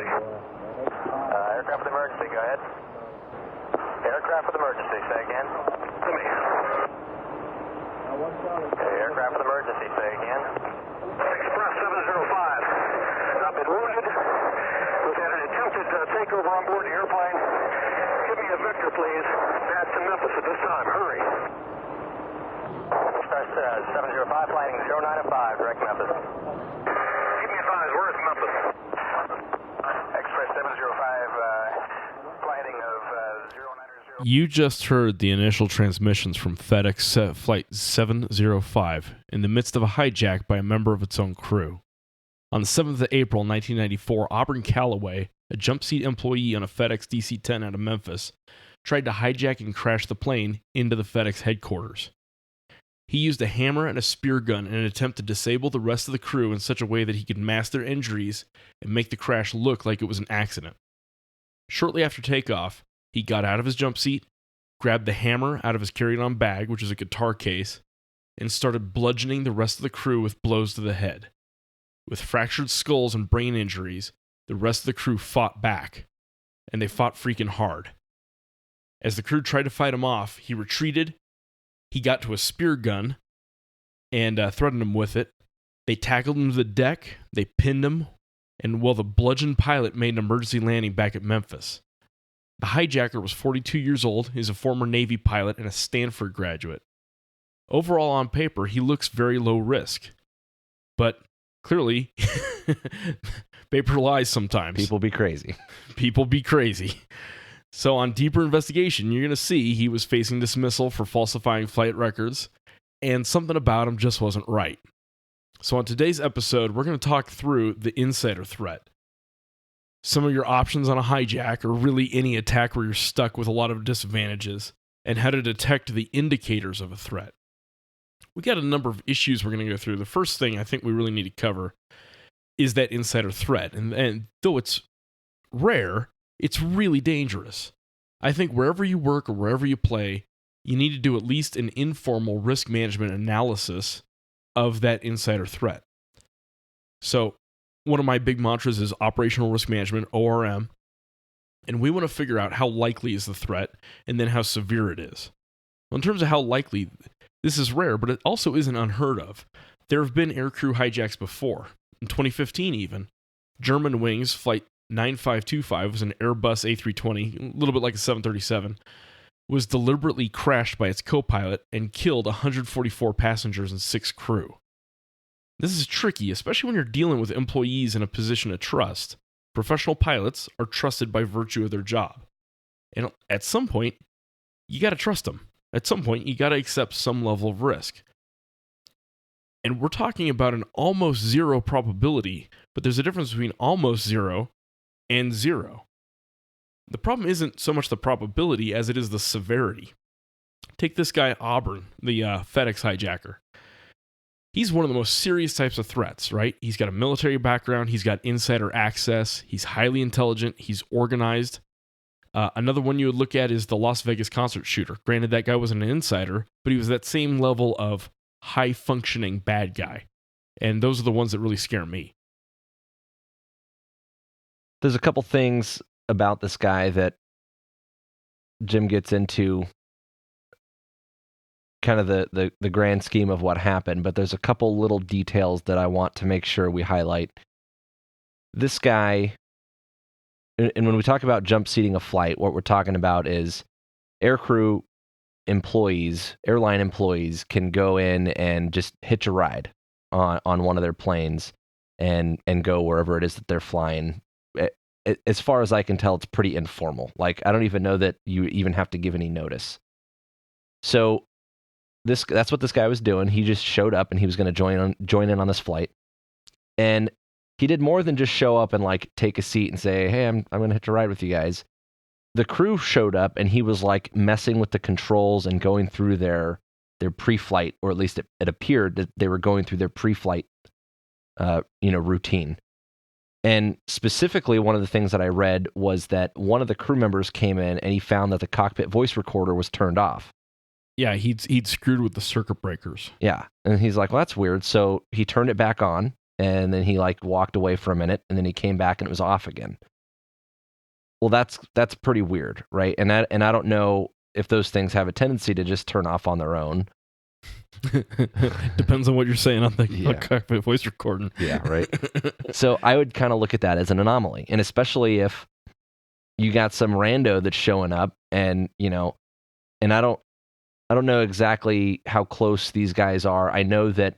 emergency. Aircraft with emergency, go ahead. Aircraft with emergency, say again. To me. Aircraft with emergency, say again. Express 705. I've been wounded. We've had an attempted takeover on board the airplane. Give me a vector, please. Back to Memphis at this time. Hurry. Express 705, flying 0905, direct Memphis. Keep me advised, where is Memphis? Express 705, flighting of 090. You just heard the initial transmissions from Fedex Flight 705 in the midst of a hijack by a member of its own crew. On the 7th of April 1994, Auburn Calloway, a jump seat employee on a FedEx DC-10 out of Memphis, tried to hijack and crash the plane into the FedEx headquarters. He used a hammer and a spear gun in an attempt to disable the rest of the crew in such a way that he could mask their injuries and make the crash look like it was an accident. Shortly after takeoff, he got out of his jump seat, grabbed the hammer out of his carry-on bag, which is a guitar case, and started bludgeoning the rest of the crew with blows to the head. With fractured skulls and brain injuries, the rest of the crew fought back, and they fought freaking hard. As the crew tried to fight him off, he retreated. He got to a spear gun and threatened him with it. They tackled him to the deck, they pinned him, and the bludgeoned pilot made an emergency landing back at Memphis. The hijacker was 42 years old, he's a former Navy pilot and a Stanford graduate. Overall, on paper, he looks very low risk. But clearly, paper lies sometimes. People be crazy. People be crazy. So on deeper investigation, you're going to see he was facing dismissal for falsifying flight records, and something about him just wasn't right. So on today's episode, we're going to talk through the insider threat. Some of your options on a hijack, or really any attack where you're stuck with a lot of disadvantages, and how to detect the indicators of a threat. We got a number of issues we're going to go through. The first thing I think we really need to cover is that insider threat. And though it's rare, it's really dangerous. I think wherever you work or wherever you play, you need to do at least an informal risk management analysis of that insider threat. So one of my big mantras is operational risk management, ORM, and we want to figure out how likely is the threat and then how severe it is. Well, in terms of how likely, this is rare, but it also isn't unheard of. There have been aircrew hijacks before. In 2015 even, German Wings Flight 9525 was an Airbus A320, a little bit like a 737, was deliberately crashed by its co-pilot and killed 144 passengers and 6 crew. This is tricky, especially when you're dealing with employees in a position of trust. Professional pilots are trusted by virtue of their job. And at some point, you got to trust them. At some point, you got to accept some level of risk. And we're talking about an almost zero probability, but there's a difference between almost zero and zero. The problem isn't so much the probability as it is the severity. Take this guy Auburn, the FedEx hijacker. He's one of the most serious types of threats, right? He's got a military background, he's got insider access, he's highly intelligent, he's organized. Another one you would look at is the Las Vegas concert shooter. Granted, that guy wasn't an insider, but he was that same level of high-functioning bad guy. And those are the ones that really scare me. There's a couple things about this guy that Jim gets into, kind of the grand scheme of what happened, but there's a couple little details that I want to make sure we highlight. This guy, and when we talk about jump seating a flight, what we're talking about is aircrew employees, airline employees can go in and just hitch a ride on one of their planes and go wherever it is that they're flying. As far as I can tell, it's pretty informal. Like, I don't even know that you even have to give any notice. So that's what this guy was doing. He just showed up and he was going to join in on this flight. And he did more than just show up and like take a seat and say, "Hey, I'm going to hitch a ride with you guys." The crew showed up and he was like messing with the controls and going through their pre-flight, or at least it appeared that they were going through their pre-flight routine. And specifically, one of the things that I read was that one of the crew members came in and he found that the cockpit voice recorder was turned off. Yeah, he'd screwed with the circuit breakers. Yeah, and he's like, "Well, that's weird." So he turned it back on, and then he like walked away for a minute, and then he came back and it was off again. Well, that's pretty weird, right? And I don't know if those things have a tendency to just turn off on their own. Depends on what you're saying on the Yeah. cockpit voice recording. Yeah, right. So I would kind of look at that as an anomaly, and especially if you got some rando that's showing up, and and I don't know exactly how close these guys are. I know that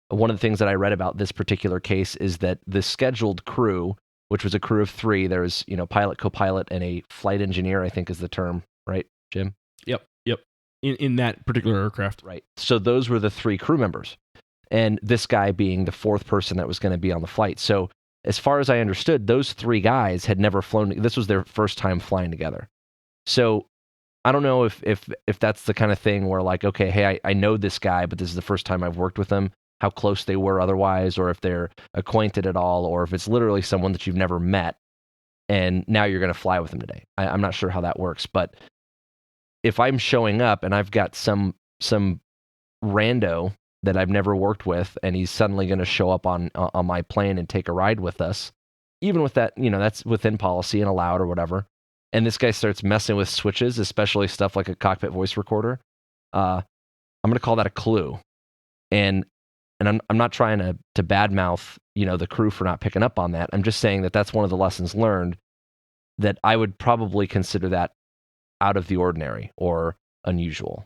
one of the things that I read about this particular case is that the scheduled crew, which was a crew of 3, there was pilot, co-pilot, and a flight engineer, I think is the term, right, Jim? Yep. In that particular aircraft. Right. So those were the 3 crew members, and this guy being the 4th person that was going to be on the flight. So as far as I understood, those 3 guys had never flown. This was their first time flying together. So I don't know if that's the kind of thing where, like, okay, hey, I know this guy, but this is the first time I've worked with him, how close they were otherwise, or if they're acquainted at all, or if it's literally someone that you've never met, and now you're going to fly with them today. I'm not sure how that works, but if I'm showing up and I've got some rando that I've never worked with, and he's suddenly going to show up on my plane and take a ride with us, even with that, that's within policy and allowed or whatever, and this guy starts messing with switches, especially stuff like a cockpit voice recorder, I'm going to call that a clue. And I'm not trying to badmouth, the crew for not picking up on that. I'm just saying that that's one of the lessons learned, that I would probably consider that out of the ordinary or unusual.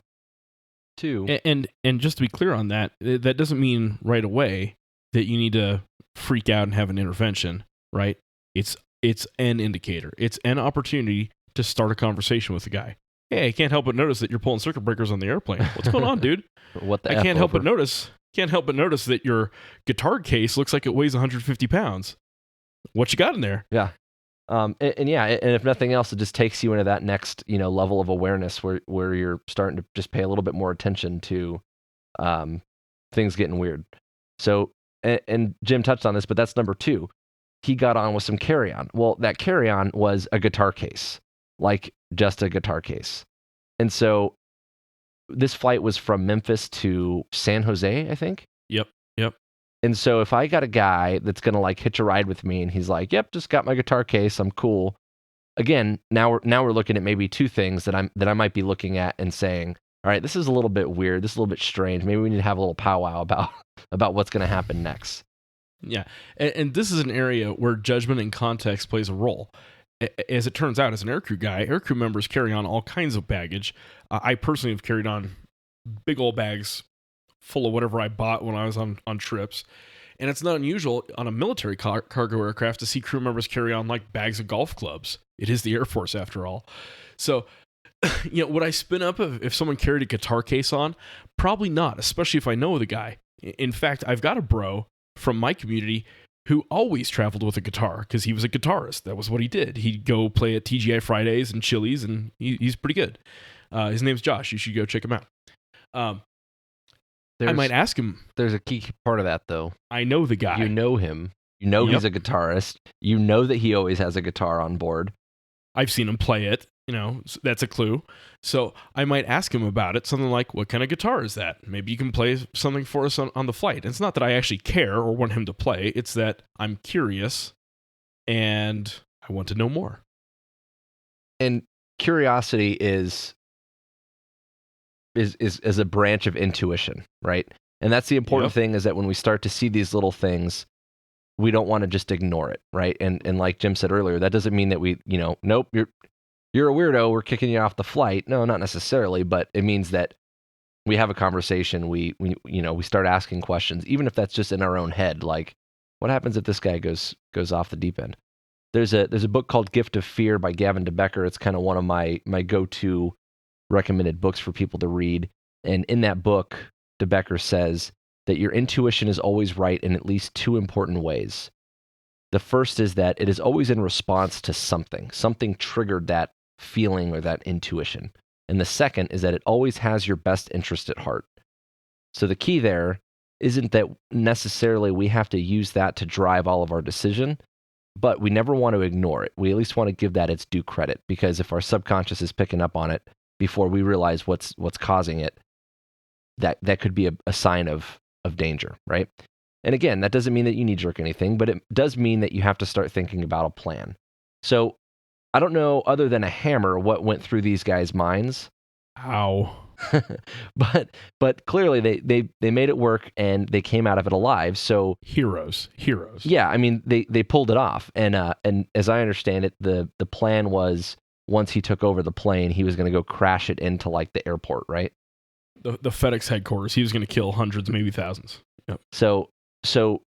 2. And just to be clear on that, that doesn't mean right away that you need to freak out and have an intervention, right? It's an indicator. It's an opportunity to start a conversation with the guy. Hey, I can't help but notice that you're pulling circuit breakers on the airplane. What's going on, dude? What the I F can't help over? but notice. Can't help but notice that your guitar case looks like it weighs 150 pounds. What you got in there? Yeah. And if nothing else, it just takes you into that next, level of awareness where you're starting to just pay a little bit more attention to things getting weird. So, and Jim touched on this, but that's number 2. He got on with some carry-on. Well, that carry-on was a guitar case, like just a guitar case. And so this flight was from Memphis to San Jose, I think. Yep. And so if I got a guy that's going to like hitch a ride with me and he's like, "Yep, just got my guitar case, I'm cool." Again, now we're looking at maybe 2 things that I might be looking at and saying, "All right, this is a little bit weird. This is a little bit strange. Maybe we need to have a little powwow about what's going to happen next." Yeah. And this is an area where judgment and context plays a role. As it turns out, as an aircrew guy, aircrew members carry on all kinds of baggage. I personally have carried on big old bags full of whatever I bought when I was on trips. And it's not unusual on a military cargo aircraft to see crew members carry on like bags of golf clubs. It is the Air Force after all. So, would I spin up if someone carried a guitar case on? Probably not, especially if I know the guy. In fact, I've got a bro from my community who always traveled with a guitar because he was a guitarist. That was what he did. He'd go play at TGI Fridays and Chili's, and he's pretty good. His name's Josh. You should go check him out. I might ask him. There's a key part of that, though. I know the guy. You know him. You know he's a guitarist. You know that he always has a guitar on board. I've seen him play it. That's a clue. So I might ask him about it. Something like, what kind of guitar is that? Maybe you can play something for us on the flight. It's not that I actually care or want him to play. It's that I'm curious and I want to know more. And curiosity is a branch of intuition, right? And that's the important thing, is that when we start to see these little things, we don't want to just ignore it, right? And like Jim said earlier, that doesn't mean that we, nope, you're a weirdo, we're kicking you off the flight. No, not necessarily, but it means that we have a conversation, we start asking questions, even if that's just in our own head, like, what happens if this guy goes off the deep end? There's a book called Gift of Fear by Gavin DeBecker. It's kind of one of my go-to recommended books for people to read. And in that book, DeBecker says that your intuition is always right in at least 2 important ways. The first is that it is always in response to something. Something triggered that feeling or that intuition. And the second is that it always has your best interest at heart. So the key there isn't that necessarily we have to use that to drive all of our decision, but we never want to ignore it. We at least want to give that its due credit, because if our subconscious is picking up on it before we realize what's causing it, that could be a sign of danger, right? And again, that doesn't mean that you knee-jerk anything, but it does mean that you have to start thinking about a plan. So I don't know, other than a hammer, what went through these guys' minds. Ow. but clearly they made it work and they came out of it alive. So heroes. Yeah, I mean they pulled it off, and as I understand it, the plan was once he took over the plane, he was going to go crash it into like the airport, right? The FedEx headquarters. He was going to kill hundreds, maybe thousands. Yep. So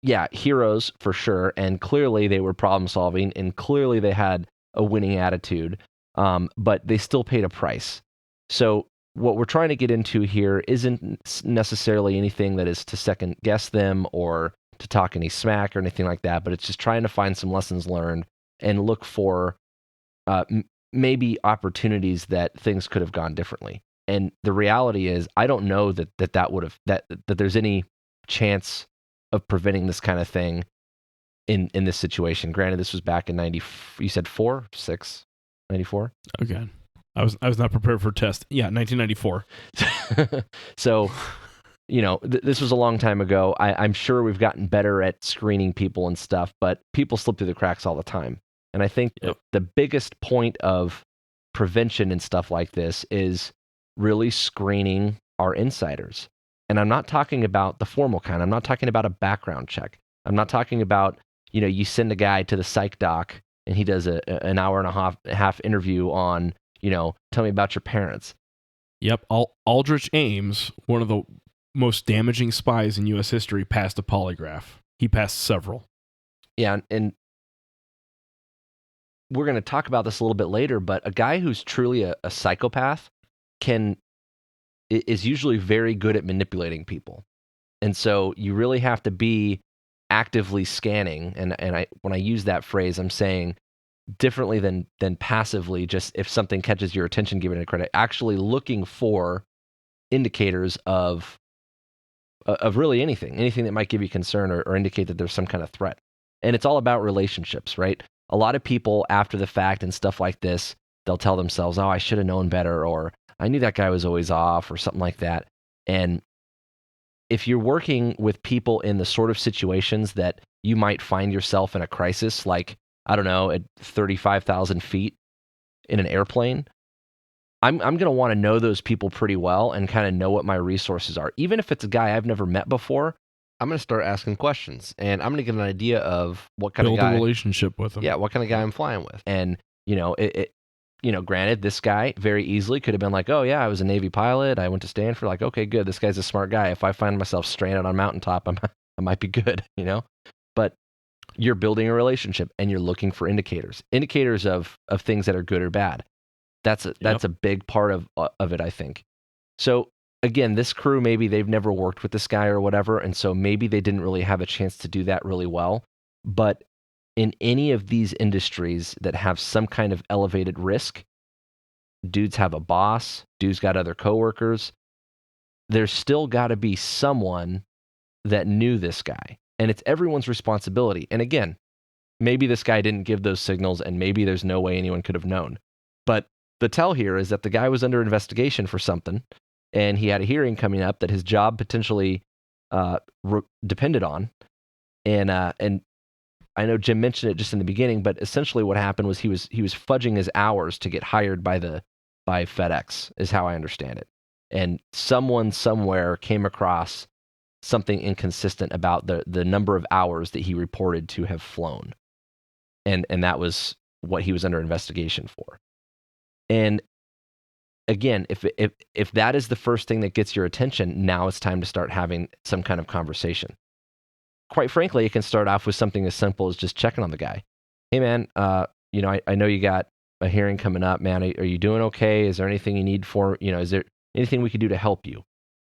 yeah, heroes for sure, and clearly they were problem solving, and clearly they had a winning attitude, but they still paid a price. So what we're trying to get into here isn't necessarily anything that is to second guess them or to talk any smack or anything like that, but it's just trying to find some lessons learned and look for maybe opportunities that things could have gone differently. And the reality is, I don't know that there's any chance of preventing this kind of thing in this situation. Granted, this was back in 90. You said 94. Okay. I was not prepared for a test. Yeah, 1994. So, this was a long time ago. I'm sure we've gotten better at screening people and stuff, but people slip through the cracks all the time. And I think the biggest point of prevention and stuff like this is really screening our insiders. And I'm not talking about the formal kind. I'm not talking about a background check. I'm not talking about, you send a guy to the psych doc and he does an hour and a half interview on, tell me about your parents. Yep. Aldrich Ames, one of the most damaging spies in U.S. history, passed a polygraph. He passed several. Yeah, and we're going to talk about this a little bit later, but a guy who's truly a psychopath is usually very good at manipulating people. And so you really have to be actively scanning, and when I use that phrase, I'm saying differently than passively, just if something catches your attention, giving it credit, actually looking for indicators of really anything that might give you concern or indicate that there's some kind of threat. And it's all about relationships, right? A lot of people after the fact and stuff like this, they'll tell themselves, oh, I should have known better, or I knew that guy was always off, or something like that. And if you're working with people in the sort of situations that you might find yourself in a crisis, like, I don't know, at 35,000 feet in an airplane, I'm going to want to know those people pretty well and kind of know what my resources are. Even if it's a guy I've never met before, I'm going to start asking questions, and I'm going to get an idea of what kind of guy. Build a relationship with him. Yeah, what kind of guy I'm flying with. And, granted, this guy very easily could have been like, oh, yeah, I was a Navy pilot. I went to Stanford. Like, okay, good. This guy's a smart guy. If I find myself stranded on a mountaintop, I might be good, But you're building a relationship, and you're looking for indicators of things that are good or bad. That's a big part of it, I think. So again, this crew, maybe they've never worked with this guy or whatever, and so maybe they didn't really have a chance to do that really well. But in any of these industries that have some kind of elevated risk, dudes have a boss, dudes got other coworkers, there's still got to be someone that knew this guy. And it's everyone's responsibility. And again, maybe this guy didn't give those signals, and maybe there's no way anyone could have known. But the tell here is that the guy was under investigation for something, and he had a hearing coming up that his job potentially depended on. And I know Jim mentioned it just in the beginning, but essentially what happened was he was fudging his hours to get hired by FedEx, is how I understand it. And someone somewhere came across something inconsistent about the number of hours that he reported to have flown. And that was what he was under investigation for. And again, if that is the first thing that gets your attention, now it's time to start having some kind of conversation. Quite frankly, it can start off with something as simple as just checking on the guy. Hey, man, I know you got a hearing coming up, man. Are you doing okay? Is there anything you need for, is there anything we could do to help you?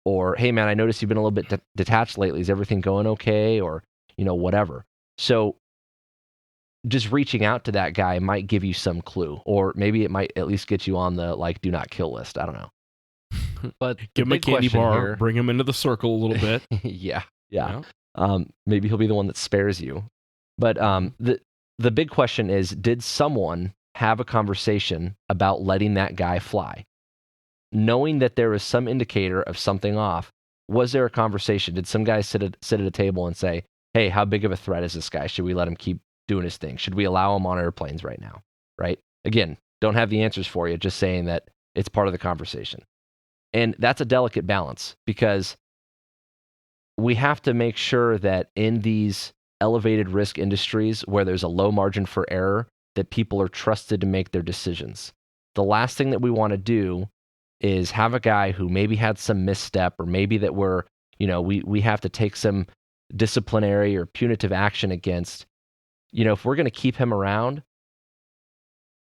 Or, hey, man, I noticed you've been a little bit detached lately. Is everything going okay? Or, whatever. So just reaching out to that guy might give you some clue, or maybe it might at least get you on the, do not kill list. I don't know. But give him a candy bar, bring him into the circle a little bit. Yeah. Maybe he'll be the one that spares you. But the big question is, did someone have a conversation about letting that guy fly? Knowing that there was some indicator of something off, was there a conversation? Did some guy sit at a table and say, hey, how big of a threat is this guy? Should we let him keep doing his thing? Should we allow him on airplanes right now? Right? Again, don't have the answers for you, just saying that it's part of the conversation. And that's a delicate balance, because we have to make sure that in these elevated risk industries where there's a low margin for error, that people are trusted to make their decisions. The last thing that we want to do is have a guy who maybe had some misstep, or maybe that we have to take some disciplinary or punitive action against. If we're going to keep him around,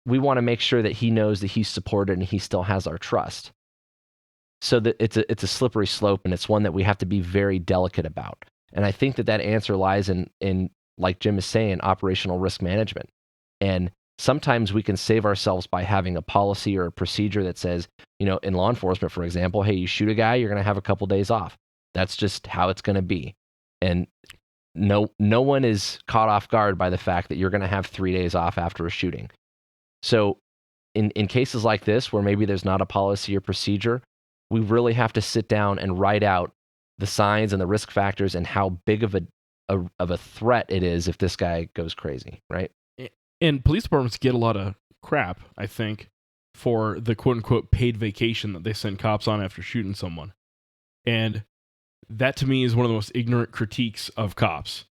we want to make sure that he knows that he's supported and he still has our trust. So that it's a slippery slope, and it's one that we have to be very delicate about. And I think that answer lies in, like Jim is saying, operational risk management. And sometimes we can save ourselves by having a policy or a procedure that says, in law enforcement, for example, hey, you shoot a guy, you're going to have a couple days off. That's just how it's going to be. And no one is caught off guard by the fact that you're going to have 3 days off after a shooting. So in cases like this, where maybe there's not a policy or procedure, we really have to sit down and write out the signs and the risk factors and how big of a threat it is if this guy goes crazy, right? And police departments get a lot of crap, I think, for the quote-unquote paid vacation that they send cops on after shooting someone. And that, to me, is one of the most ignorant critiques of cops,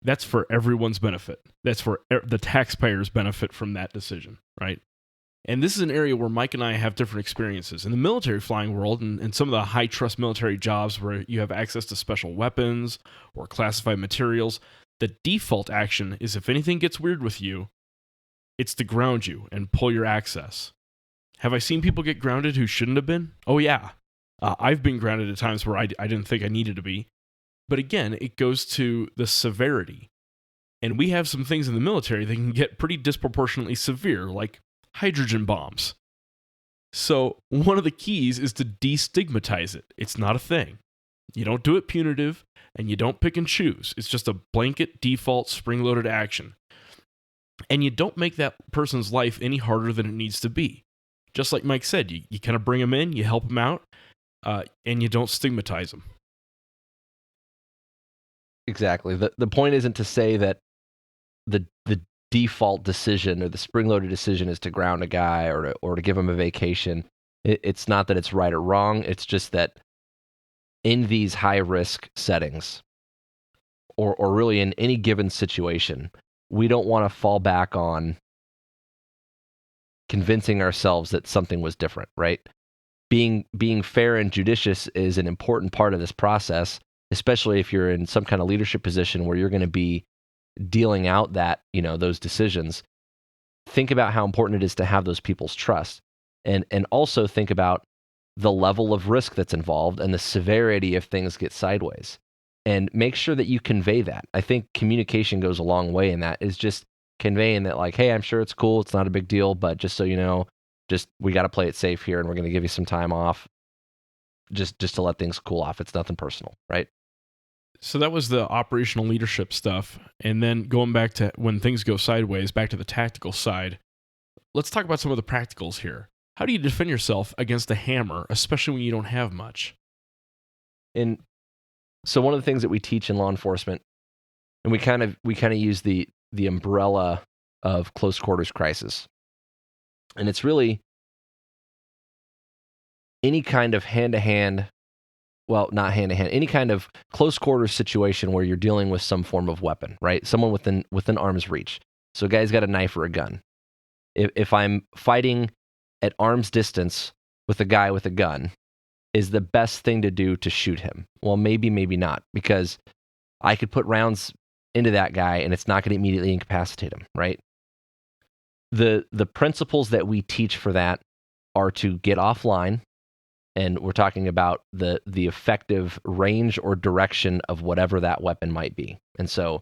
that's for everyone's benefit. That's for the taxpayers' benefit from that decision, right? And this is an area where Mike and I have different experiences. In the military flying world, and some of the high-trust military jobs where you have access to special weapons or classified materials, the default action is if anything gets weird with you, it's to ground you and pull your access. Have I seen people get grounded who shouldn't have been? Oh, yeah. I've been grounded at times where I didn't think I needed to be. But again, it goes to the severity. And we have some things in the military that can get pretty disproportionately severe, like hydrogen bombs. So one of the keys is to destigmatize it. It's not a thing. You don't do it punitive, and you don't pick and choose. It's just a blanket default spring-loaded action. And you don't make that person's life any harder than it needs to be. Just like Mike said, you kind of bring them in, you help them out, and you don't stigmatize them. Exactly. The point isn't to say that the default decision or the spring-loaded decision is to ground a guy or to give him a vacation. It's not that it's right or wrong. It's just that in these high-risk settings, or really in any given situation, we don't want to fall back on convincing ourselves that something was different, right? Being fair and judicious is an important part of this process, especially if you're in some kind of leadership position where you're going to be dealing out those decisions. Think about how important it is to have those people's trust, and also think about the level of risk that's involved and the severity if things get sideways, and make sure that you convey that. I think communication goes a long way in that, is just conveying that, like, hey, I'm sure it's cool, it's not a big deal, but just so you know, we got to play it safe here, and we're going to give you some time off just to let things cool off. It's nothing personal, right? So that was the operational leadership stuff. And then going back to when things go sideways, back to the tactical side, let's talk about some of the practicals here. How do you defend yourself against a hammer, especially when you don't have much? And so one of the things that we teach in law enforcement, and we kind of use the umbrella of close quarters crisis. And it's really any kind of hand-to-hand, well, not hand-to-hand, any kind of close quarters situation where you're dealing with some form of weapon, right? Someone within arm's reach. So a guy's got a knife or a gun. If I'm fighting at arm's distance with a guy with a gun, is the best thing to do to shoot him? Well, maybe not, because I could put rounds into that guy and it's not going to immediately incapacitate him, right? The principles that we teach for that are to get offline, and we're talking about the effective range or direction of whatever that weapon might be. And so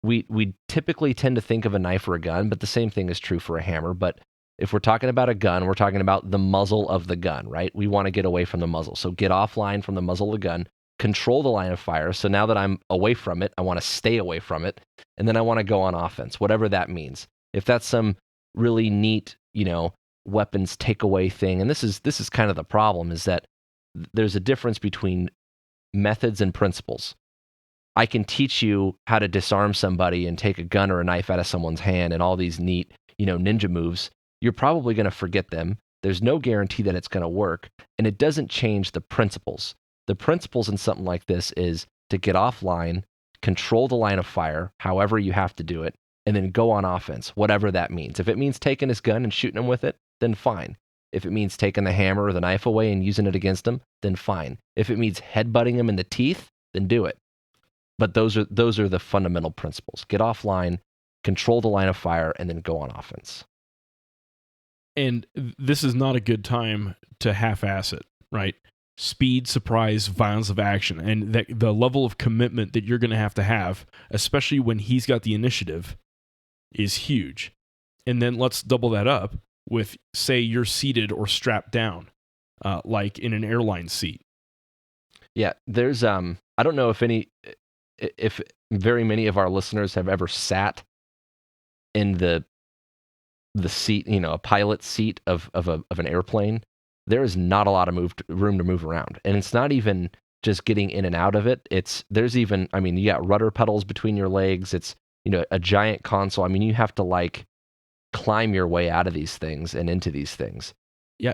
we typically tend to think of a knife or a gun, but the same thing is true for a hammer. But if we're talking about a gun, we're talking about the muzzle of the gun, right? We want to get away from the muzzle. So get offline from the muzzle of the gun, control the line of fire. So now that I'm away from it, I want to stay away from it. And then I want to go on offense, whatever that means. If that's some really neat, weapons takeaway thing, and this is kind of the problem, is that there's a difference between methods and principles. I can teach you how to disarm somebody and take a gun or a knife out of someone's hand and all these neat, ninja moves. You're probably going to forget them. There's no guarantee that it's going to work, and it doesn't change the principles. The principles in something like this is to get offline, control the line of fire, however you have to do it, and then go on offense, whatever that means. If it means taking his gun and shooting him with it, then fine. If it means taking the hammer or the knife away and using it against him, then fine. If it means headbutting him in the teeth, then do it. But those are the fundamental principles. Get offline, control the line of fire, and then go on offense. And this is not a good time to half-ass it, right? Speed, surprise, violence of action, and the level of commitment that you're going to have, especially when he's got the initiative, is huge. And then let's double that up with, say, you're seated or strapped down, like in an airline seat. Yeah, there's I don't know if very many of our listeners have ever sat in the seat, a pilot's seat of an airplane. There is not a lot of room to move around, and it's not even just getting in and out of it. You got rudder pedals between your legs. It's a giant console. I mean, you have to climb your way out of these things and into these things. Yeah,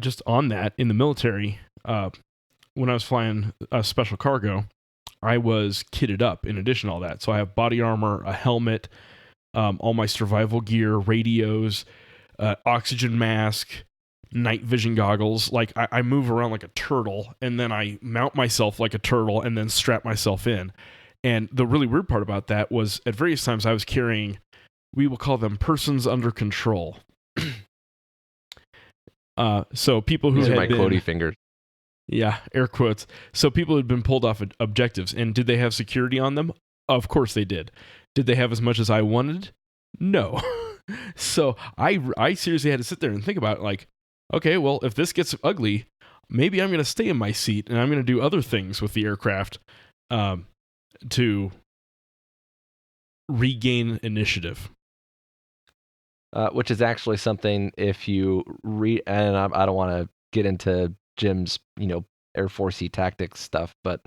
just on that, in the military, when I was flying special cargo, I was kitted up in addition to all that. So I have body armor, a helmet, all my survival gear, radios, oxygen mask, night vision goggles. I move around like a turtle, and then I mount myself like a turtle and then strap myself in. And the really weird part about that was at various times I was carrying, we will call them persons under control. So people who These had are my been, quotey fingers. Yeah, air quotes. So people had been pulled off objectives, and did they have security on them? Of course they did. Did they have as much as I wanted? No. So I seriously had to sit there and think about it, okay, well, if this gets ugly, maybe I'm going to stay in my seat and I'm going to do other things with the aircraft to regain initiative. Which is actually something, if you read, and I don't want to get into Jim's, Air Force-y tactics stuff, but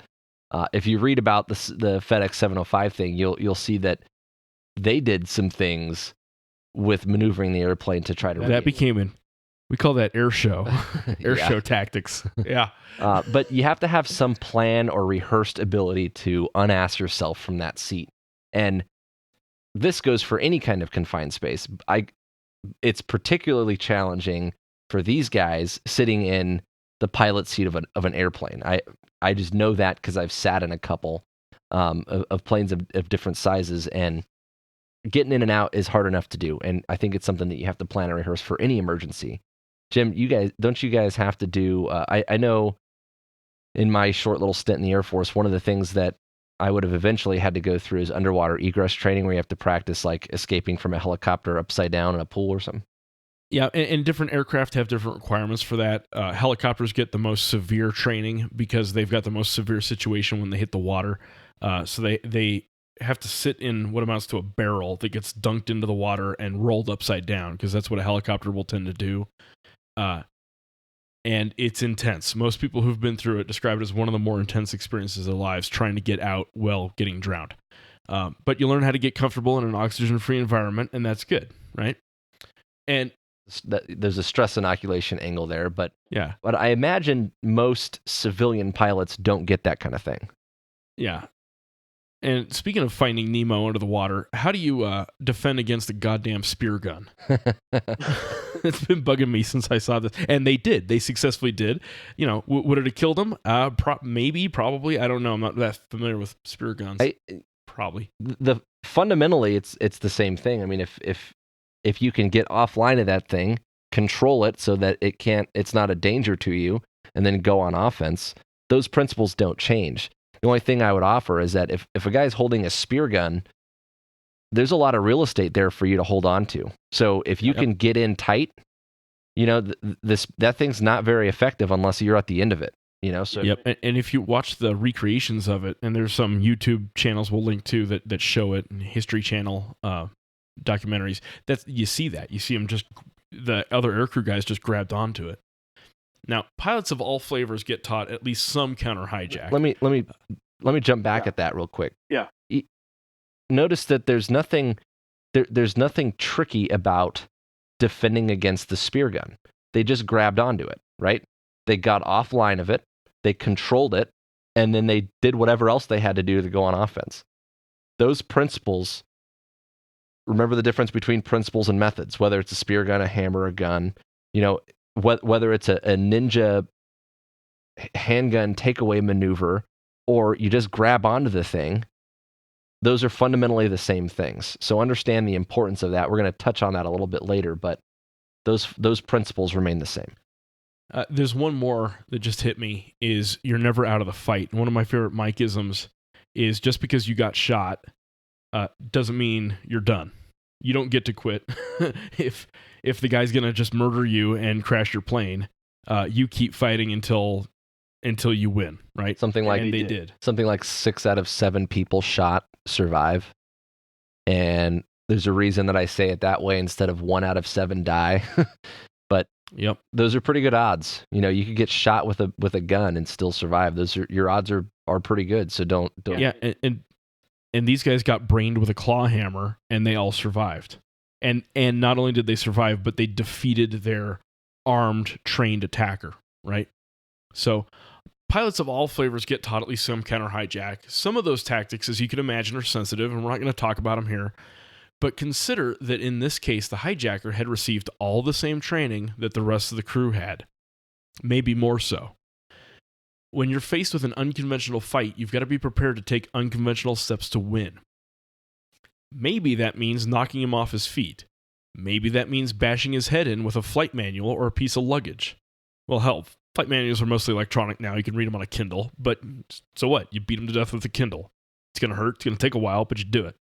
if you read about the FedEx 705 thing, you'll see that they did some things with maneuvering the airplane to try to. That became we call that air show, show tactics. Yeah. But you have to have some plan or rehearsed ability to unass yourself from that seat, and this goes for any kind of confined space. It's particularly challenging for these guys sitting in the pilot seat of an airplane. I just know that because I've sat in a couple of planes of different sizes, and getting in and out is hard enough to do. And I think it's something that you have to plan and rehearse for any emergency. Jim, don't you guys have to do? I know in my short little stint in the Air Force, one of the things that I would have eventually had to go through is underwater egress training, where you have to practice escaping from a helicopter upside down in a pool or something. Yeah, and different aircraft have different requirements for that. Helicopters get the most severe training because they've got the most severe situation when they hit the water. So they have to sit in what amounts to a barrel that gets dunked into the water and rolled upside down, because that's what a helicopter will tend to do. And it's intense. Most people who've been through it describe it as one of the more intense experiences of their lives, trying to get out while getting drowned. But you learn how to get comfortable in an oxygen-free environment, and that's good, right? And there's a stress inoculation angle there, but yeah. But I imagine most civilian pilots don't get that kind of thing. Yeah. And speaking of finding Nemo under the water, how do you defend against a goddamn spear gun? It's been bugging me since I saw this. And they did. They successfully did. Would it have killed them? Maybe, probably. I don't know. I'm not that familiar with spear guns. Probably. Fundamentally, it's the same thing. I mean, if you can get offline of that thing, control it so that it's not a danger to you, and then go on offense, those principles don't change. The only thing I would offer is that if a guy's holding a spear gun, there's a lot of real estate there for you to hold on to. So if you can get in tight, that thing's not very effective unless you're at the end of it. So yep. And if you watch the recreations of it, and there's some YouTube channels we'll link to that show it, and History Channel documentaries, you see them the other aircrew guys just grabbed onto it. Now, pilots of all flavors get taught at least some counter hijack. Let me let me jump back at that real quick. Yeah. Notice that there's nothing tricky about defending against the spear gun. They just grabbed onto it, right? They got offline of it, they controlled it, and then they did whatever else they had to do to go on offense. Those principles, remember the difference between principles and methods, whether it's a spear gun, a hammer, a gun, whether it's a ninja handgun takeaway maneuver, or you just grab onto the thing, those are fundamentally the same things. So understand the importance of that. We're going to touch on that a little bit later, but those principles remain the same. There's one more that just hit me, is you're never out of the fight. One of my favorite Mike-isms is just because you got shot doesn't mean you're done. You don't get to quit. If the guy's going to just murder you and crash your plane, you keep fighting until you win, right? Something like and they did. Something like 6 out of 7 people shot survive. And there's a reason that I say it that way instead of 1 out of 7 die. But yep, those are pretty good odds. You could get shot with a gun and still survive. Your odds are pretty good. So don't. Yeah, and these guys got brained with a claw hammer, and they all survived. And not only did they survive, but they defeated their armed, trained attacker, right? So pilots of all flavors get taught at least some counter hijack. Some of those tactics, as you can imagine, are sensitive, and we're not going to talk about them here. But consider that in this case, the hijacker had received all the same training that the rest of the crew had, maybe more so. When you're faced with an unconventional fight, you've got to be prepared to take unconventional steps to win. Maybe that means knocking him off his feet. Maybe that means bashing his head in with a flight manual or a piece of luggage. Well, hell, flight manuals are mostly electronic now. You can read them on a Kindle, but so what? You beat him to death with a Kindle. It's going to hurt. It's going to take a while, but you do it.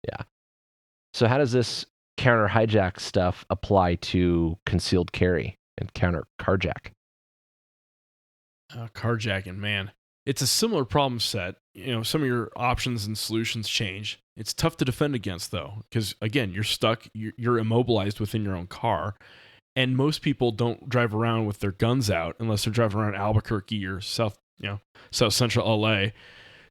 Yeah. So how does this counter hijack stuff apply to concealed carry and counter carjack? Carjacking, man. It's a similar problem set. Some of your options and solutions change. It's tough to defend against, though, because, again, you're stuck. You're immobilized within your own car. And most people don't drive around with their guns out unless they're driving around Albuquerque or South Central LA.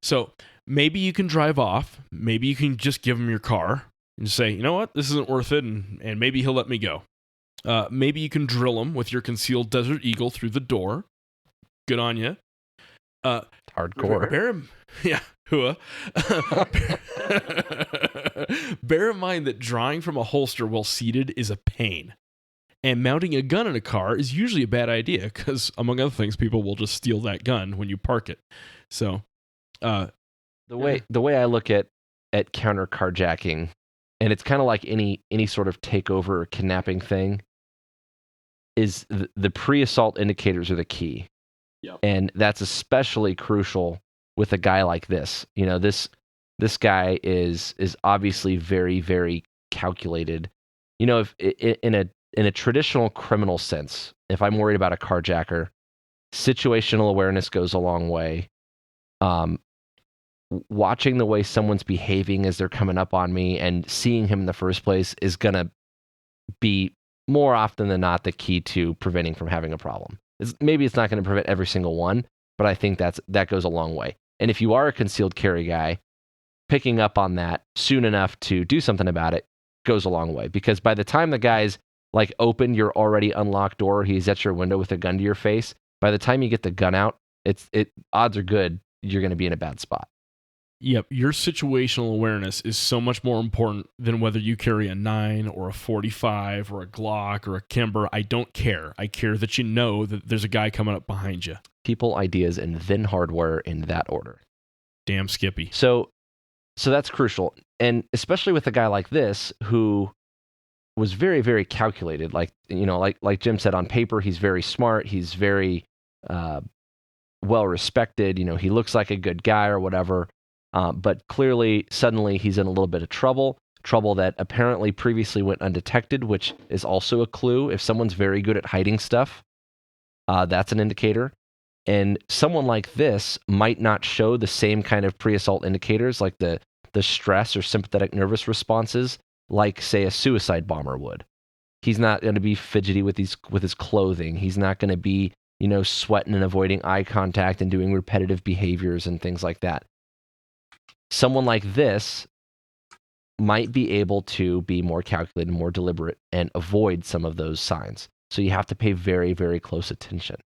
So maybe you can drive off. Maybe you can just give him your car and say, you know what, this isn't worth it, and maybe he'll let me go. Maybe you can drill him with your concealed Desert Eagle through the door. Good on you. Hardcore. Bear in mind that drawing from a holster while seated is a pain. And mounting a gun in a car is usually a bad idea because, among other things, people will just steal that gun when you park it. So, the way I look at counter carjacking, and it's kind of like any sort of takeover or kidnapping thing, is the pre-assault indicators are the key. Yep. And that's especially crucial with a guy like this. This guy is obviously very, very calculated. If in a traditional criminal sense, if I'm worried about a carjacker, situational awareness goes a long way. Watching the way someone's behaving as they're coming up on me and seeing him in the first place is going to be more often than not the key to preventing from having a problem. Maybe it's not going to prevent every single one, but I think that goes a long way. And if you are a concealed carry guy, picking up on that soon enough to do something about it goes a long way. Because by the time the guy's like open your already unlocked door, he's at your window with a gun to your face, by the time you get the gun out, odds are good you're going to be in a bad spot. Yep, your situational awareness is so much more important than whether you carry a 9 or a 45 or a Glock or a Kimber. I don't care. I care that you know that there's a guy coming up behind you. People, ideas, and then hardware in that order. Damn Skippy. So that's crucial. And especially with a guy like this who was very, very calculated. Like Jim said, on paper, he's very smart. He's very well respected. He looks like a good guy or whatever. But clearly, suddenly, he's in a little bit of trouble that apparently previously went undetected, which is also a clue. If someone's very good at hiding stuff, that's an indicator. And someone like this might not show the same kind of pre-assault indicators, like the stress or sympathetic nervous responses, like, say, a suicide bomber would. He's not going to be fidgety with his clothing. He's not going to be sweating and avoiding eye contact and doing repetitive behaviors and things like that. Someone like this might be able to be more calculated, more deliberate, and avoid some of those signs. So you have to pay very, very close attention.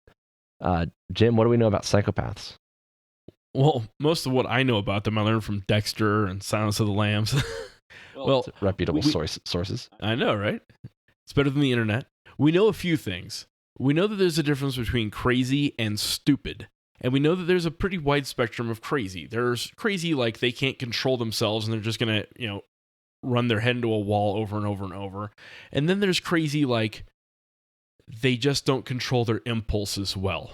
Jim, what do we know about psychopaths? Well, most of what I know about them I learned from Dexter and Silence of the Lambs. Well, reputable sources. I know, right? It's better than the internet. We know a few things. We know that there's a difference between crazy and stupid. And we know that there's a pretty wide spectrum of crazy. There's crazy like they can't control themselves and they're just going to, run their head into a wall over and over and over. And then there's crazy like they just don't control their impulses well.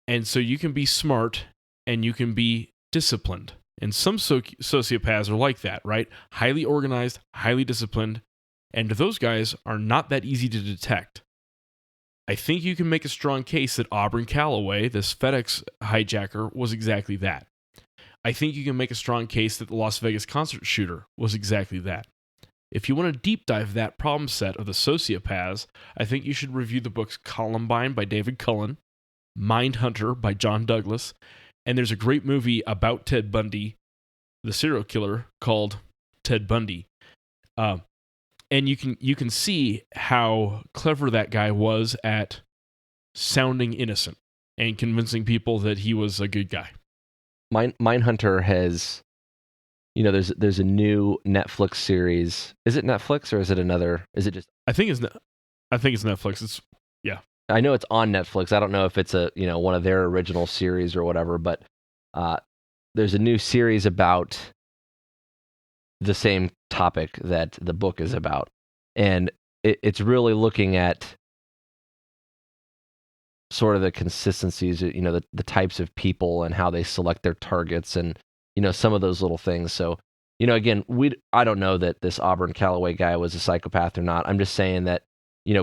And so you can be smart and you can be disciplined. And some sociopaths are like that, right? Highly organized, highly disciplined. And those guys are not that easy to detect. I think you can make a strong case that Auburn Calloway, this FedEx hijacker, was exactly that. I think you can make a strong case that the Las Vegas concert shooter was exactly that. If you want to deep dive that problem set of the sociopaths, I think you should review the books Columbine by David Cullen, Mindhunter by John Douglas, and there's a great movie about Ted Bundy, the serial killer, called Ted Bundy. And you can see how clever that guy was at sounding innocent and convincing people that he was a good guy. Mindhunter has, there's a new Netflix series. Is it Netflix or is it another? Is it just? I think it's Netflix. I know it's on Netflix. I don't know if it's one of their original series or whatever, but there's a new series about the same topic that the book is about. And it's really looking at sort of the consistencies, the types of people and how they select their targets and, some of those little things. So, again, I don't know that this Auburn Calloway guy was a psychopath or not. I'm just saying that,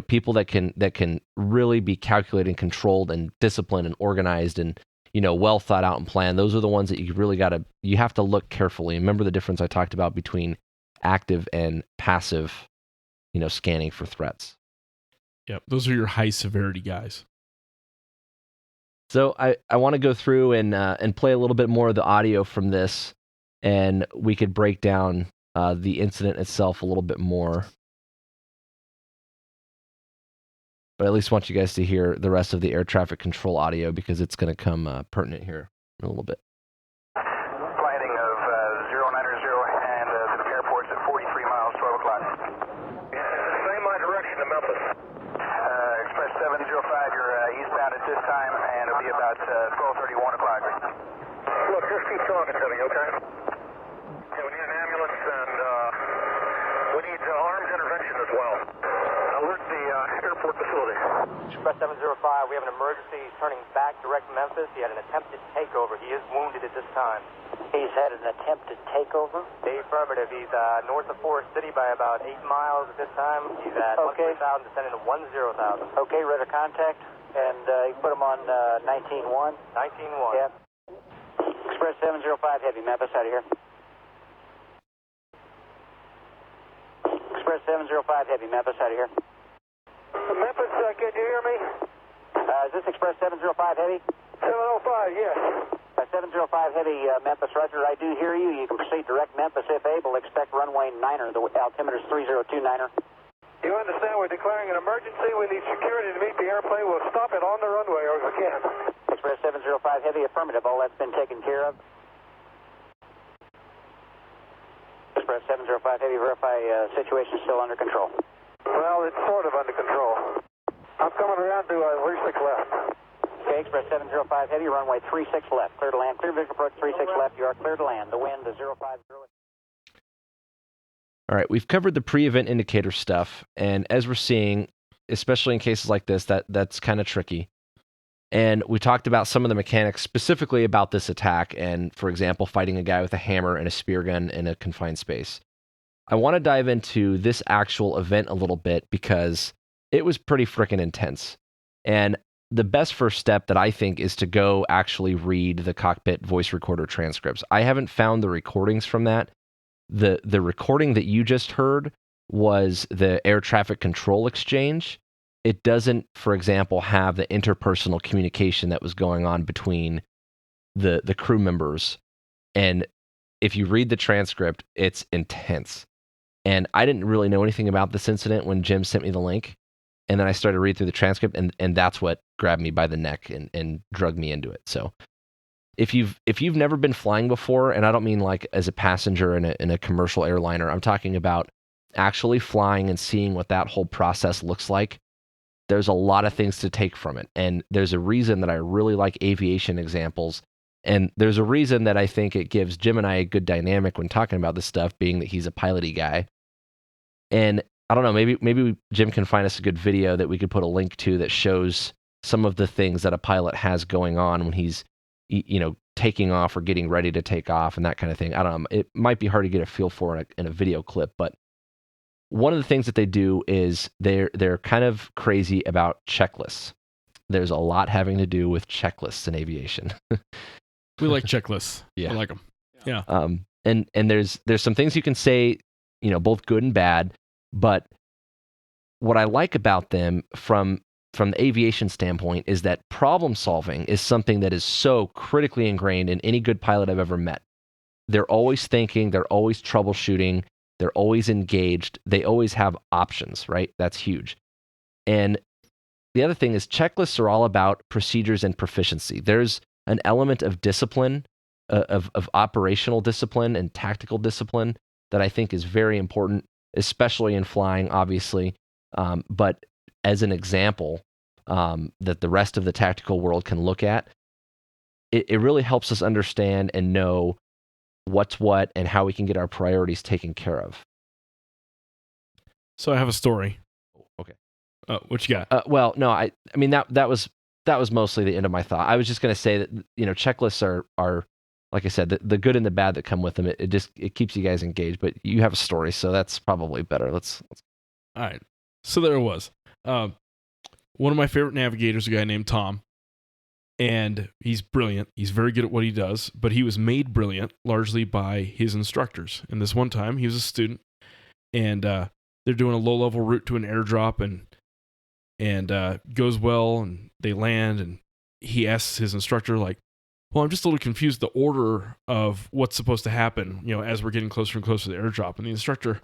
people that can really be calculated, controlled, and disciplined and organized and, well thought out and planned, those are the ones that you have to look carefully. Remember the difference I talked about between active and passive, scanning for threats. Yep, those are your high severity guys. So I want to go through and play a little bit more of the audio from this, and we could break down the incident itself a little bit more. But I at least want you guys to hear the rest of the air traffic control audio because it's going to come pertinent here in a little bit. Flighting of 090 and the airport's at 43 miles, 12 o'clock. Same my direction to Memphis. Express 705, you're eastbound at this time, and it'll be about 12:30, 1 o'clock. Look, just keep talking to me, okay? Yeah, we need an ambulance, and we need armed intervention as well. Alert the airport facility. Express 705, we have an emergency. He's turning back direct Memphis. He had an attempted takeover. He is wounded at this time. He's had an attempted takeover? The affirmative. He's north of Forest City by about 8 miles at this time. He's at 13,000, descending to 10,000. Okay, radar contact. And you put him on 19-1? 19-1. Yep. Express 705 Heavy, Memphis, out of here. Express 705 Heavy, Memphis, out of here. Memphis, can you hear me? Is this Express 705 Heavy? 705, yes. 705 Heavy, Memphis, Roger. I do hear you. You can proceed direct Memphis if able. Expect runway 9er. The altimeter's 302 9er. You understand we're declaring an emergency. We need security to meet the airplane. We'll stop it on the runway or we can. Express 705 Heavy, affirmative. All that's been taken care of. Express 705 Heavy, verify situation still under control. Well, it's sort of under control. I'm coming around to 36 left. Okay, Express 705 Heavy, runway 36 left. Clear to land. Clear visual approach 36 left. You are clear to land. The wind is 050. All right, we've covered the pre-event indicator stuff, and as we're seeing, especially in cases like this, that's kind of tricky. And we talked about some of the mechanics specifically about this attack, and for example, fighting a guy with a hammer and a spear gun in a confined space. I want to dive into this actual event a little bit because it was pretty freaking intense. And the best first step that I think is to go actually read the cockpit voice recorder transcripts. I haven't found the recordings from that. The recording that you just heard was the air traffic control exchange, it doesn't, for example, have the interpersonal communication that was going on between the crew members. And if you read the transcript, it's intense. And I didn't really know anything about this incident when Jim sent me the link. And then I started to read through the transcript, and that's what grabbed me by the neck and drug me into it. So if you've never been flying before, and I don't mean like as a passenger in a commercial airliner, I'm talking about actually flying and seeing what that whole process looks like, there's a lot of things to take from it. And there's a reason that I really like aviation examples. And there's a reason that I think it gives Jim and I a good dynamic when talking about this stuff, being that he's a pilot-y guy. And I don't know, maybe Jim can find us a good video that we could put a link to that shows some of the things that a pilot has going on when he's, taking off or getting ready to take off and that kind of thing. I don't know. It might be hard to get a feel for in a video clip, but one of the things that they do is they're kind of crazy about checklists. There's a lot having to do with checklists in aviation. We like checklists. Yeah. I like them. Yeah. And there's some things you can say, both good and bad, but what I like about them from the aviation standpoint is that problem solving is something that is so critically ingrained in any good pilot I've ever met. They're always thinking, they're always troubleshooting, they're always engaged, they always have options, right? That's huge. And the other thing is checklists are all about procedures and proficiency. There's an element of discipline, of operational discipline and tactical discipline that I think is very important, especially in flying, obviously. But as an example that the rest of the tactical world can look at, it really helps us understand and know what's what and how we can get our priorities taken care of. So I have a story. Okay. What you got? Well, no, I mean that was mostly the end of my thought. I was just going to say that checklists are like I said, the good and the bad that come with them. It keeps you guys engaged. But you have a story, so that's probably better. Let's. All right. So there it was. One of my favorite navigators, a guy named Tom, and he's brilliant. He's very good at what he does, but he was made brilliant largely by his instructors. And this one time, he was a student, and they're doing a low-level route to an airdrop, and goes well, and they land, and he asks his instructor, like, well, I'm just a little confused the order of what's supposed to happen, as we're getting closer and closer to the airdrop. And the instructor,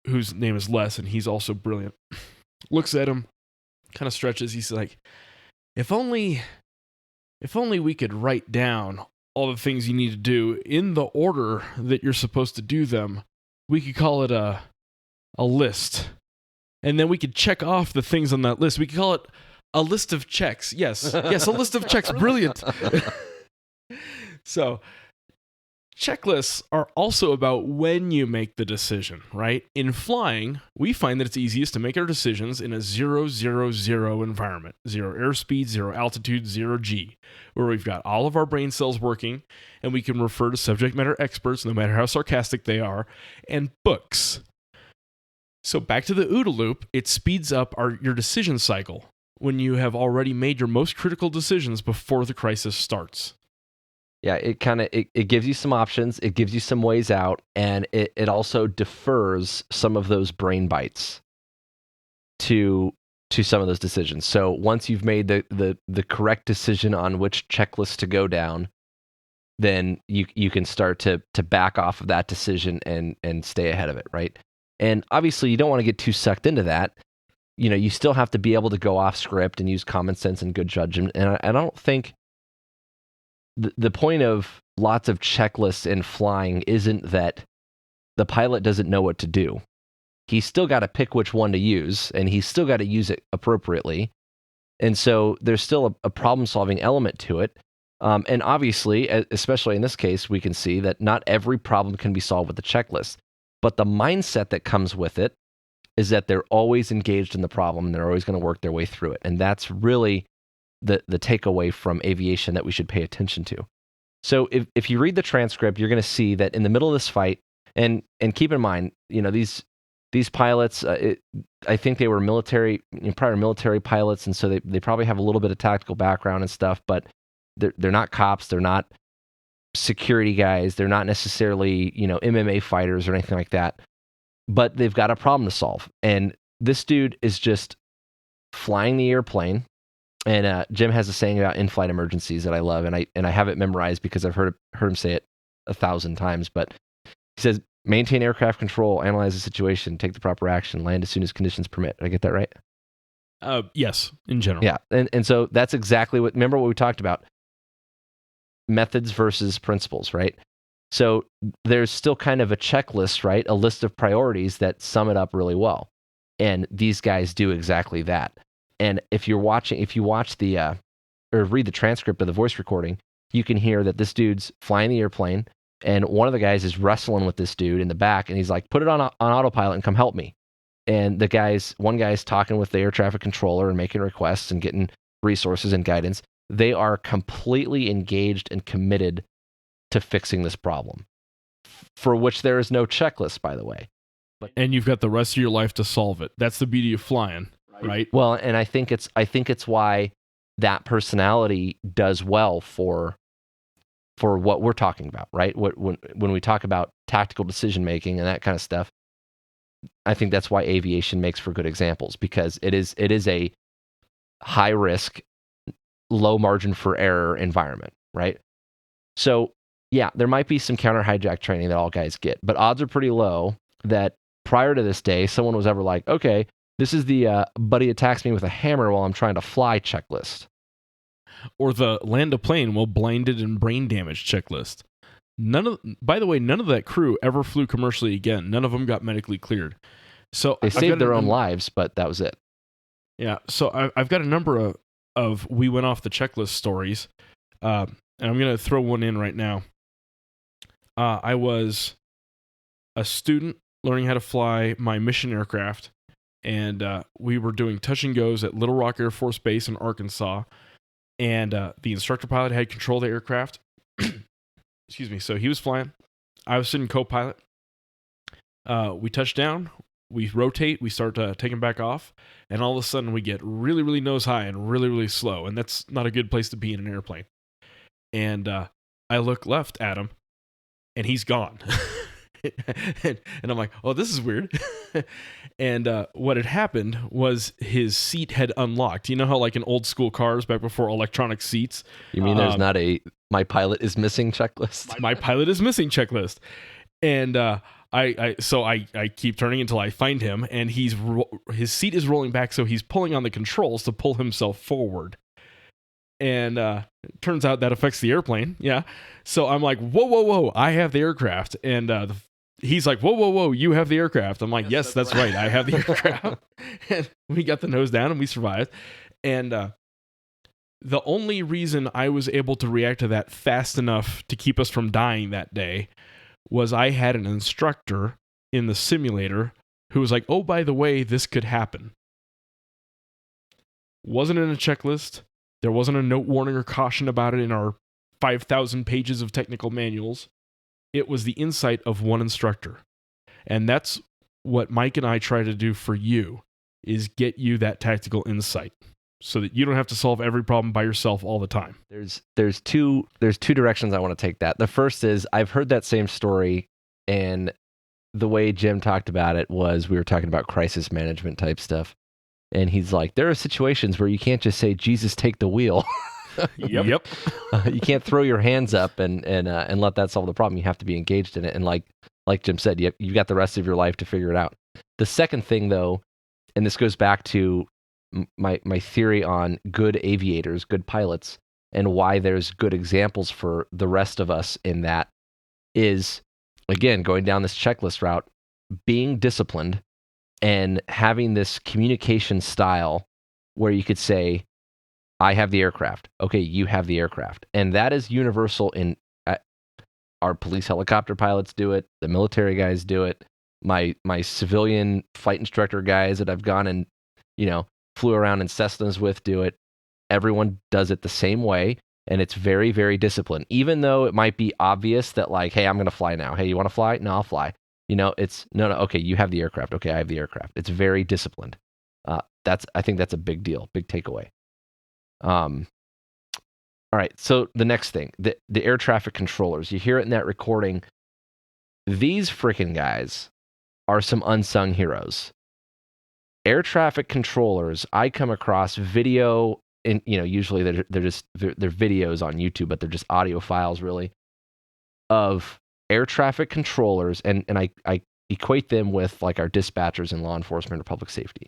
whose name is Les, and he's also brilliant, looks at him, kind of stretches. He's like, if only we could write down all the things you need to do in the order that you're supposed to do them, we could call it a list. And then we could check off the things on that list. We could call it a list of checks. Yes, a list of checks. Brilliant. So checklists are also about when you make the decision, right? In flying, we find that it's easiest to make our decisions in a 0, 0, 0 environment. 0 airspeed, 0 altitude, 0 G, where we've got all of our brain cells working, and we can refer to subject matter experts, no matter how sarcastic they are, and books. So back to the OODA loop, it speeds up your decision cycle when you have already made your most critical decisions before the crisis starts. Yeah, it gives you some options, it gives you some ways out, and it also defers some of those brain bites to some of those decisions. So once you've made the correct decision on which checklist to go down, then you can start to back off of that decision and stay ahead of it, right? And obviously you don't want to get too sucked into that. You still have to be able to go off script and use common sense and good judgment. And I don't think the point of lots of checklists in flying isn't that the pilot doesn't know what to do. He's still got to pick which one to use, and he's still got to use it appropriately. And so there's still a problem-solving element to it. And obviously, especially in this case, we can see that not every problem can be solved with the checklist. But the mindset that comes with it is that they're always engaged in the problem, and they're always going to work their way through it. And that's really the takeaway from aviation that we should pay attention to. So if you read the transcript, you're going to see that in the middle of this fight, and keep in mind, these pilots, I think they were prior military pilots, and so they probably have a little bit of tactical background and stuff, but they're not cops, they're not security guys, they're not necessarily MMA fighters or anything like that, but they've got a problem to solve. And this dude is just flying the airplane. And Jim has a saying about in-flight emergencies that I love, and I have it memorized because I've heard him say it 1,000 times. But he says, maintain aircraft control, analyze the situation, take the proper action, land as soon as conditions permit. Did I get that right? Yes, in general. Yeah, and so that's exactly what, remember what we talked about, methods versus principles, right? So there's still kind of a checklist, right? A list of priorities that sum it up really well. And these guys do exactly that. And if you watch the, or read the transcript of the voice recording, you can hear that this dude's flying the airplane, and one of the guys is wrestling with this dude in the back, and he's like, put it on autopilot and come help me. And one guy's talking with the air traffic controller and making requests and getting resources and guidance. They are completely engaged and committed to fixing this problem, for which there is no checklist, by the way. And you've got the rest of your life to solve it. That's the beauty of flying, right? Well, and I think it's why that personality does well for what we're talking about, right? When we talk about tactical decision making and that kind of stuff, I think that's why aviation makes for good examples, because it is a high risk, low margin for error environment, right? So yeah, there might be some counter hijack training that all guys get, but odds are pretty low that prior to this day, someone was ever like, okay, this is the buddy attacks me with a hammer while I'm trying to fly checklist. Or the land a plane while blinded and brain damaged checklist. By the way, none of that crew ever flew commercially again. None of them got medically cleared. So they saved their own lives, but that was it. Yeah. So I've got a number of we went off the checklist stories, and I'm going to throw one in right now. I was a student learning how to fly my mission aircraft, and we were doing touch and goes at Little Rock Air Force Base in Arkansas, and the instructor pilot had control of the aircraft. Excuse me. So he was flying. I was sitting co-pilot. We touch down. We rotate. We start taking back off. And all of a sudden, we get really, really nose high and really, really slow. And that's not a good place to be in an airplane. And I look left at him, and he's gone. and I'm like, oh, this is weird. And what had happened was his seat had unlocked. You know how like in old school cars back before electronic seats? You mean there's not a my pilot is missing checklist? My pilot is missing checklist. And I keep turning until I find him, and his seat is rolling back, so he's pulling on the controls to pull himself forward. And it turns out that affects the airplane. Yeah. So I'm like, whoa, I have the aircraft. And he's like, whoa, you have the aircraft. I'm like, yes, that's right. I have the aircraft. And we got the nose down and we survived. And the only reason I was able to react to that fast enough to keep us from dying that day was I had an instructor in the simulator who was like, oh, by the way, this could happen. Wasn't in a checklist. There wasn't a note warning or caution about it in our 5,000 pages of technical manuals. It was the insight of one instructor. And that's what Mike and I try to do for you, is get you that tactical insight so that you don't have to solve every problem by yourself all the time. There's two directions I want to take that. The first is I've heard that same story, and the way Jim talked about it was we were talking about crisis management type stuff. And he's like, there are situations where you can't just say, Jesus, take the wheel. Yep. You can't throw your hands up and let that solve the problem. You have to be engaged in it. And like Jim said, you've got the rest of your life to figure it out. The second thing, though, and this goes back to my theory on good aviators, good pilots, and why there's good examples for the rest of us in that is, again, going down this checklist route, being disciplined and having this communication style where you could say, I have the aircraft. Okay, you have the aircraft. And that is universal in our police helicopter pilots do it. The military guys do it. My civilian flight instructor guys that I've gone and, flew around in Cessnas with do it. Everyone does it the same way. And it's very, very disciplined. Even though it might be obvious that like, hey, I'm going to fly now. Hey, you want to fly? No, I'll fly. It's no. Okay, you have the aircraft. Okay, I have the aircraft. It's very disciplined. I think that's a big deal, big takeaway. All right. So the next thing, the air traffic controllers. You hear it in that recording. These freaking guys are some unsung heroes. air traffic controllers, I come across video, and usually they're videos on YouTube, but they're just audio files really of air traffic controllers, and I equate them with like our dispatchers in law enforcement or public safety.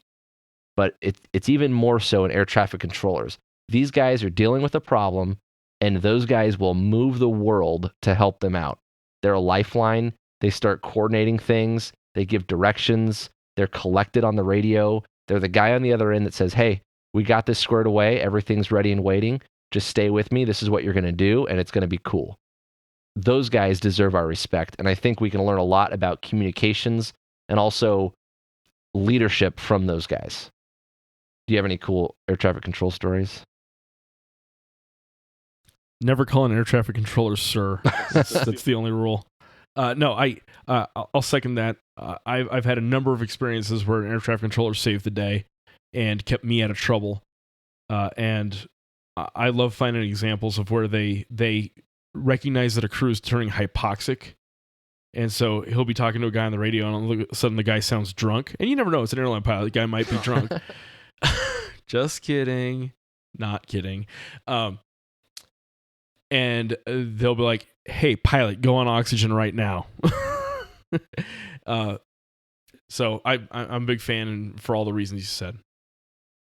But it's even more so in air traffic controllers. These guys are dealing with a problem, and those guys will move the world to help them out. They're a lifeline. They start coordinating things. They give directions. They're collected on the radio. They're the guy on the other end that says, hey, we got this squared away. Everything's ready and waiting. Just stay with me. This is what you're going to do, and it's going to be cool. Those guys deserve our respect, and I think we can learn a lot about communications and also leadership from those guys. Do you have any cool air traffic control stories? Never call an air traffic controller sir. That's the only rule. No, I'll second that. I've had a number of experiences where an air traffic controller saved the day and kept me out of trouble. And I love finding examples of where they recognize that a crew is turning hypoxic. And so he'll be talking to a guy on the radio, and all of a sudden the guy sounds drunk. And you never know, it's an airline pilot. The guy might be drunk. Just kidding. Not kidding. And they'll be like, hey, pilot, go on oxygen right now. So I'm a big fan for all the reasons you said.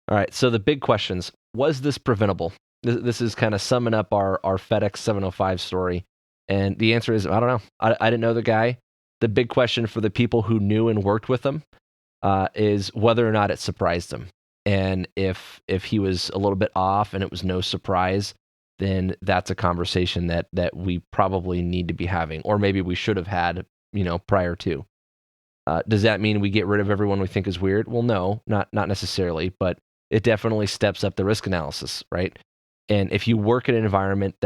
All right, so the big questions. Was this preventable? This is kind of summing up our FedEx 705 story. And the answer is, I don't know. I didn't know the guy. The big question for the people who knew and worked with him is whether or not it surprised him. And if he was a little bit off and it was no surprise, then that's a conversation that we probably need to be having, or maybe we should have had, prior to. Does that mean we get rid of everyone we think is weird? Well, no, not necessarily, but it definitely steps up the risk analysis, right? And if you work in an environment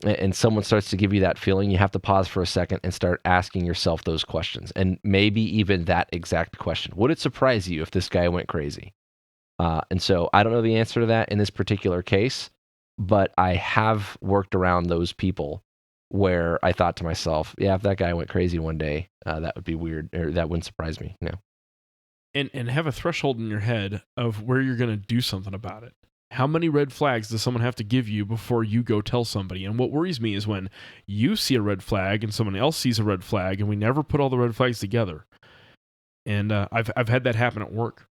and someone starts to give you that feeling, you have to pause for a second and start asking yourself those questions, and maybe even that exact question. Would it surprise you if this guy went crazy? And so I don't know the answer to that in this particular case, but I have worked around those people where I thought to myself, yeah, if that guy went crazy one day, that would be weird, or that wouldn't surprise me. And have a threshold in your head of where you're going to do something about it. How many red flags does someone have to give you before you go tell somebody? And what worries me is when you see a red flag and someone else sees a red flag, and we never put all the red flags together. And I've had that happen at work.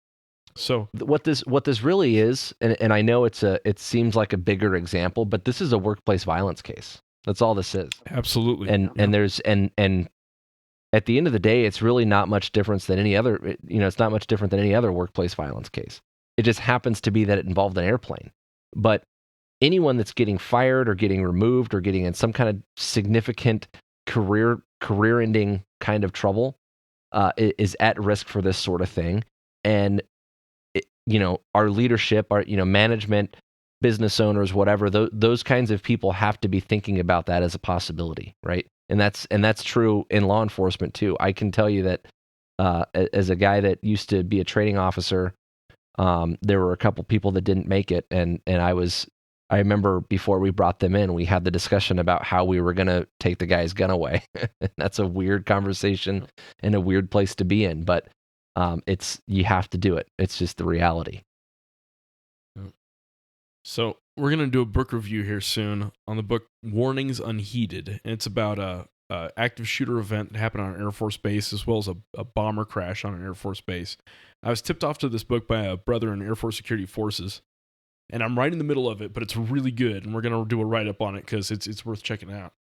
So what this really is, and I know it seems like a bigger example, but this is a workplace violence case. That's all this is. Absolutely. And at the end of the day, it's really not much different than any other. It's not much different than any other workplace violence case. It just happens to be that it involved an airplane. But anyone that's getting fired or getting removed or getting in some kind of significant career-ending kind of trouble is at risk for this sort of thing. And our leadership, our management, business owners, whatever, those kinds of people have to be thinking about that as a possibility, right? And that's true in law enforcement too. I can tell you that as a guy that used to be a training officer, there were a couple people that didn't make it, and I remember before we brought them in, we had the discussion about how we were going to take the guy's gun away. That's a weird conversation and a weird place to be in, but you have to do it. It's just the reality. So we're going to do a book review here soon on the book Warnings Unheeded. And it's about a active shooter event that happened on an Air Force base, as well as a bomber crash on an Air Force base. I was tipped off to this book by a brother in Air Force Security Forces, and I'm right in the middle of it, but it's really good, and we're going to do a write-up on it because it's worth checking out.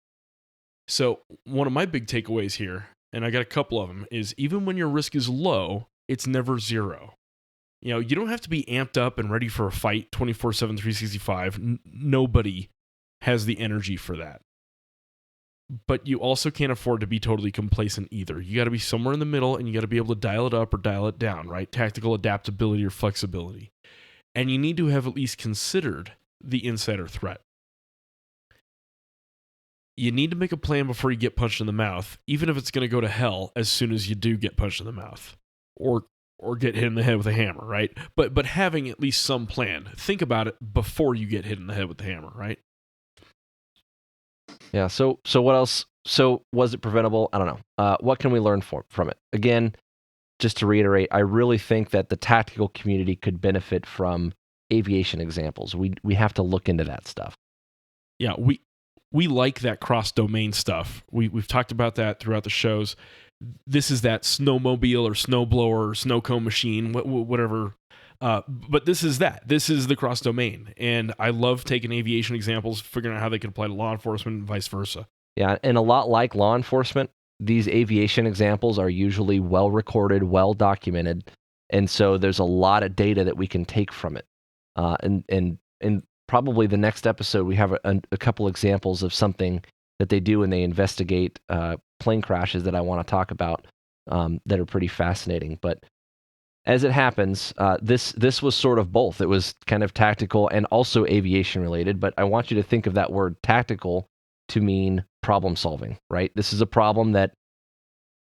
So one of my big takeaways here, and I got a couple of them, is even when your risk is low, it's never zero. You don't have to be amped up and ready for a fight 24/7, 365. Nobody has the energy for that. But you also can't afford to be totally complacent either. You got to be somewhere in the middle, and you got to be able to dial it up or dial it down, right? Tactical adaptability or flexibility. And you need to have at least considered the insider threat. You need to make a plan before you get punched in the mouth, even if it's going to go to hell as soon as you do get punched in the mouth. Or get hit in the head with a hammer, right? But having at least some plan. Think about it before you get hit in the head with the hammer, right? Yeah, so what else? So was it preventable? I don't know. What can we learn from it? Again, just to reiterate, I really think that the tactical community could benefit from aviation examples. We have to look into that stuff. Yeah, we like that cross-domain stuff. We've talked about that throughout the shows. This is that snowmobile or snowblower or snow cone machine, whatever. But this is that. This is the cross-domain. And I love taking aviation examples, figuring out how they can apply to law enforcement and vice versa. Yeah, and a lot like law enforcement, these aviation examples are usually well-recorded, well-documented, and so there's a lot of data that we can take from it. And probably the next episode, we have a couple examples of something that they do when they investigate plane crashes that I want to talk about that are pretty fascinating. But as it happens, this was sort of both. It was kind of tactical and also aviation related, but I want you to think of that word tactical to mean problem solving, right? This is a problem that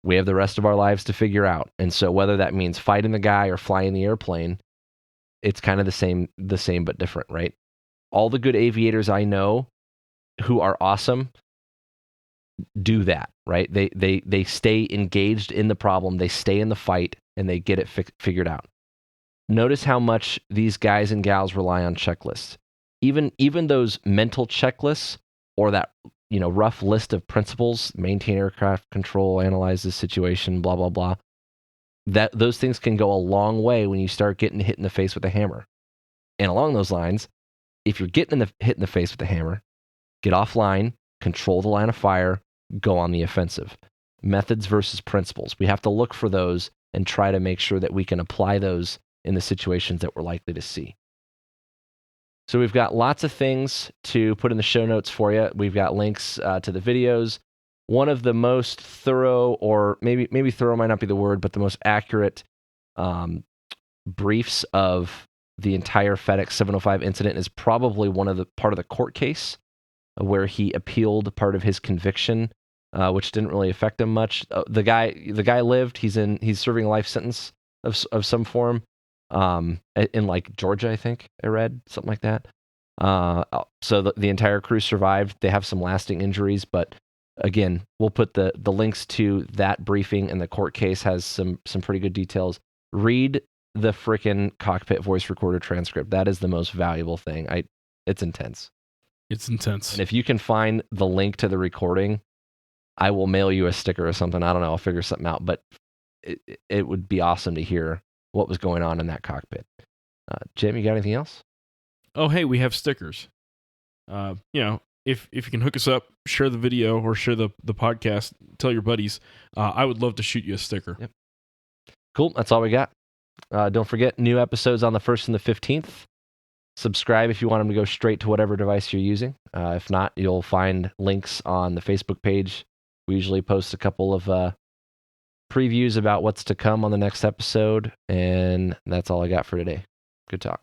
we have the rest of our lives to figure out. And so whether that means fighting the guy or flying the airplane, it's kind of the same but different, right? All the good aviators I know who are awesome do that, right? They stay engaged in the problem, they stay in the fight, and they get it figured out. Notice how much these guys and gals rely on checklists. Even those mental checklists or that rough list of principles: maintain aircraft control, analyze the situation, blah blah blah. Those things can go a long way when you start getting hit in the face with a hammer. And along those lines, if you're getting hit in the face with a hammer, get offline, control the line of fire, go on the offensive. Methods versus principles. We have to look for those and try to make sure that we can apply those in the situations that we're likely to see. So we've got lots of things to put in the show notes for you. We've got links to the videos. One of the most thorough, or maybe thorough might not be the word, but the most accurate briefs of the entire FedEx 705 incident is probably part of the court case where he appealed part of his conviction, which didn't really affect him much. The guy lived. He's serving a life sentence of some form. In like Georgia, I think I read something like that. So the entire crew survived. They have some lasting injuries, but again, we'll put the links to that briefing, and the court case has some pretty good details. Read the frickin' cockpit voice recorder transcript. That is the most valuable thing. It's intense. It's intense. And if you can find the link to the recording, I will mail you a sticker or something. I don't know. I'll figure something out, but it would be awesome to hear what was going on in that cockpit. Jim, you got anything else? Oh, hey, we have stickers. If you can hook us up, share the video or share the podcast, tell your buddies. I would love to shoot you a sticker. Yep. Cool. That's all we got. Don't forget, new episodes on the 1st and the 15th. Subscribe if you want them to go straight to whatever device you're using. If not, you'll find links on the Facebook page. We usually post a couple of previews about what's to come on the next episode, and that's all I got for today. Good talk.